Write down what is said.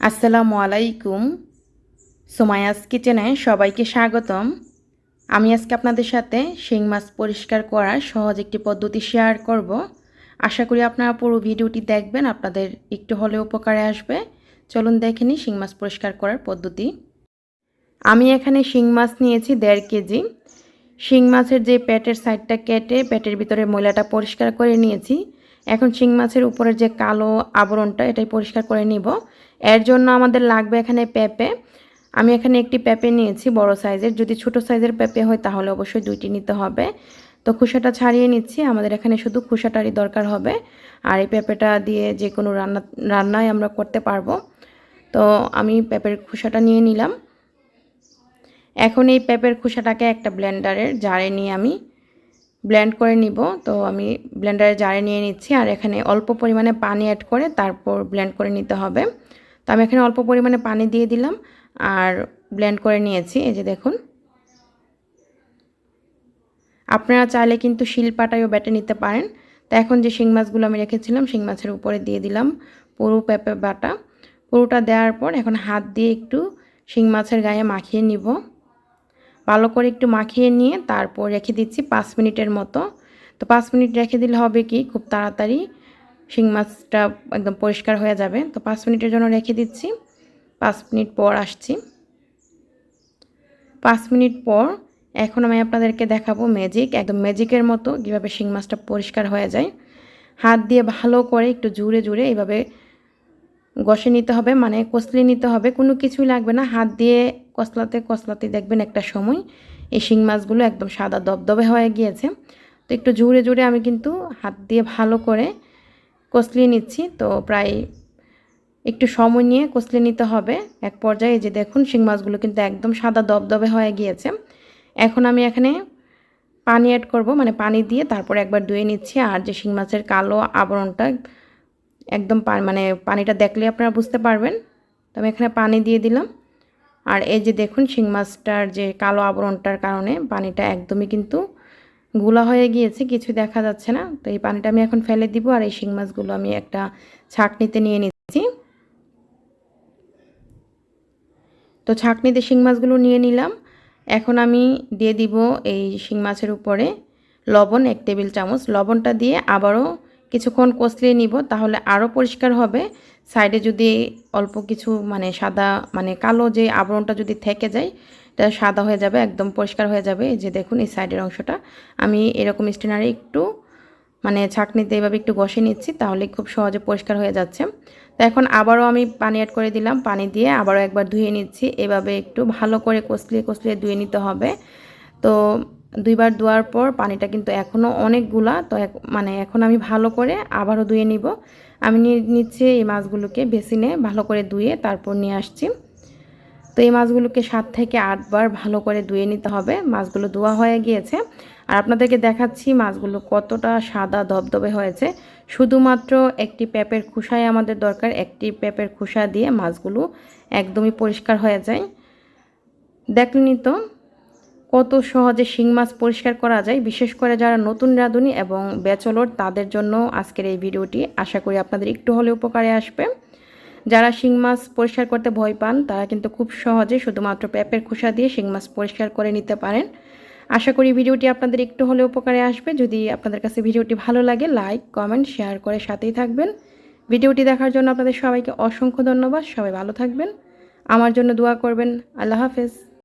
আসসালামু আলাইকুম। সুমাইয়াস কিচেনে সবাইকে স্বাগতম। আমি আজকে আপনাদের সাথে শিং মাছ পরিষ্কার করার সহজ একটি পদ্ধতি শেয়ার করব। আশা করি আপনারা পুরো ভিডিওটি দেখবেন, আপনাদের একটু হলেও উপকারে আসবে। চলুন দেখে নিই শিং মাছ পরিষ্কার করার পদ্ধতি। আমি এখানে শিং মাছ নিয়েছি 1.5 কেজি। শিং মাছের যে পেটের সাইডটা কেটে পেটের ভিতরে ময়লাটা পরিষ্কার করে নিয়েছি। এখন শিং মাছের উপরের যে কালো আবরণটা এটাই পরিষ্কার করে নিব। এর জন্য আমাদের লাগবে এখানে পেঁপে। আমি এখানে একটি পেঁপে নিয়েছি বড় সাইজের। যদি ছোট সাইজের পেঁপে হয় তাহলে অবশ্যই 2টি নিতে হবে। তো খোসাটা ছাড়িয়ে নিচ্ছি, আমাদের এখানে শুধু খোসাটারই দরকার হবে। আর এই পেঁপেটা দিয়ে যে কোনো রান্নায় আমরা করতে পারবো। তো আমি পেঁপের খোসাটা নিয়ে নিলাম। এখন এই পেঁপের খোসাটাকে একটা ব্লেন্ডারের জারে নিয়ে আমি ব্লেন্ড করে নিব। তো আমি ব্লেন্ডারের জারে নিয়ে নিচ্ছি, আর এখানে অল্প পরিমাণে পানি অ্যাড করে তারপর ব্লেন্ড করে নিতে হবে। তো আমি এখানে অল্প পরিমাণে পানি দিয়ে দিলাম আর ব্লেন্ড করে নিয়েছি। এই যে দেখুন, আপনারা চাইলে কিন্তু শিলপাটায়ও বেটে নিতে পারেন। তো এখন যে শিং মাছগুলো আমি রেখেছিলাম শিং মাছের উপরে দিয়ে দিলাম পুরো পেঁপে বাটা। পুরোটা দেওয়ার পর এখন হাত দিয়ে একটু শিং মাছের গায়ে মাখিয়ে নিব। ভালো করে একটু মাখিয়ে নিয়ে তারপর রেখে দিচ্ছি 5 মিনিটের মতো। তো 5 মিনিট রেখে দিলে হবে কি, খুব তাড়াতাড়ি শিং মাছটা একদম পরিষ্কার হয়ে যাবে। তো 5 মিনিটের জন্য রেখে দিচ্ছি। 5 মিনিট পর আসছি। 5 মিনিট পর এখন আমি আপনাদেরকে দেখাবো ম্যাজিক, একদম ম্যাজিকের মতো কীভাবে শিং মাছটা পরিষ্কার হয়ে যায়। হাত দিয়ে ভালো করে একটু জুড়ে জুড়ে এইভাবে ঘষে নিতে হবে, মানে কষলে নিতে হবে, কোনো কিছুই লাগবে না। হাত দিয়ে কষলাতে কষলাতে দেখবেন একটা সময় এই শিং মাছগুলো একদম সাদা দবদবে হয়ে গিয়েছে। তো একটু জুড়ে জুড়ে আমি কিন্তু হাত দিয়ে ভালো করে কষলিয়ে নিচ্ছি। তো প্রায় একটু সময় নিয়ে কষলে নিতে হবে। এক পর্যায়ে যে দেখুন শিং মাছগুলো কিন্তু একদম সাদা দবদবে হয়ে গিয়েছে। এখন আমি এখানে পানি অ্যাড করব, মানে পানি দিয়ে তারপর একবার ধুয়ে নিচ্ছি। আর যে শিং মাছের কালো আবরণটা একদম মানে পানিটা দেখলে আপনারা বুঝতে পারবেন। তো আমি এখানে পানি দিয়ে দিলাম। আর এই যে দেখুন শিং মাছটার যে কালো আবরণটার কারণে পানিটা একদমই কিন্তু গুলা হয়ে গিয়েছে, কিছু দেখা যাচ্ছে না। তো এই পানিটা আমি এখন ফেলে দিব। আর এই শিং মাছগুলো আমি একটা ছাঁকনিতে নিয়ে নিচ্ছি। তো ছাঁকনিতে শিং মাছগুলো নিয়ে নিলাম। এখন আমি দিয়ে দিব এই শিং মাছের উপরে লবণ 1 টেবিল চামচ। লবণটা দিয়ে আবারও কিছুক্ষণ কষলিয়ে নিব, তাহলে আরও পরিষ্কার হবে। সাইডে যদি অল্প কিছু মানে সাদা মানে কালো যে আবরণটা যদি থেকে যায় এটা সাদা হয়ে যাবে, একদম পরিষ্কার হয়ে যাবে। এই যে দেখুন এই সাইডের অংশটা আমি এরকম স্টেনারে একটু মানে ছাঁকনিতে এভাবে একটু ঘষে নিচ্ছি, তাহলে খুব সহজে পরিষ্কার হয়ে যাচ্ছে। তো এখন আবারও আমি পানি অ্যাড করে দিলাম, পানি দিয়ে আবারও একবার ধুয়ে নিচ্ছি। এভাবে একটু ভালো করে কষলিয়ে কষলিয়ে ধুয়ে নিতে হবে। তো 2বার ধোয়ার পর পানিটা কিন্তু এখনও অনেকগুলা। তো মানে এখন আমি ভালো করে আবারও ধুয়ে নিব। আমি নিয়ে নিচ্ছি এই মাছগুলোকে বেসিনে ভালো করে ধুয়ে তারপর নিয়ে আসছি। তো এই মাছগুলোকে 7 থেকে 8 বার ভালো করে ধুয়ে নিতে হবে। মাছগুলো ধোয়া হয়ে গিয়েছে। আর আপনাদেরকে দেখাচ্ছি মাছগুলো কতটা সাদা ধবধবে হয়েছে। শুধুমাত্র একটি পেঁপের খোসাই আমাদের দরকার। একটি পেঁপের খোসা দিয়ে মাছগুলো একদমই পরিষ্কার হয়ে যায়। দেখলেনই তো কত সহজে শিং মাছ পরিষ্কার করা যায়। বিশেষ করে যারা নতুন রাঁধুনি এবং ব্যাচেলর তাদের জন্য আজকের এই ভিডিওটি আশা করি আপনাদের একটু হলে উপকারে আসবে। যারা শিং মাছ পরিষ্কার করতে ভয় পান তারা কিন্তু খুব সহজে শুধুমাত্র পেঁপের খোসা দিয়ে শিং মাছ পরিষ্কার করে নিতে পারেন। আশা করি ভিডিওটি আপনাদের একটু হলে উপকারে আসবে। যদি আপনাদের কাছে ভিডিওটি ভালো লাগে লাইক কমেন্ট শেয়ার করে সাথেই থাকবেন। ভিডিওটি দেখার জন্য আপনাদের সবাইকে অসংখ্য ধন্যবাদ। সবাই ভালো থাকবেন, আমার জন্য দোয়া করবেন। আল্লাহ হাফেজ।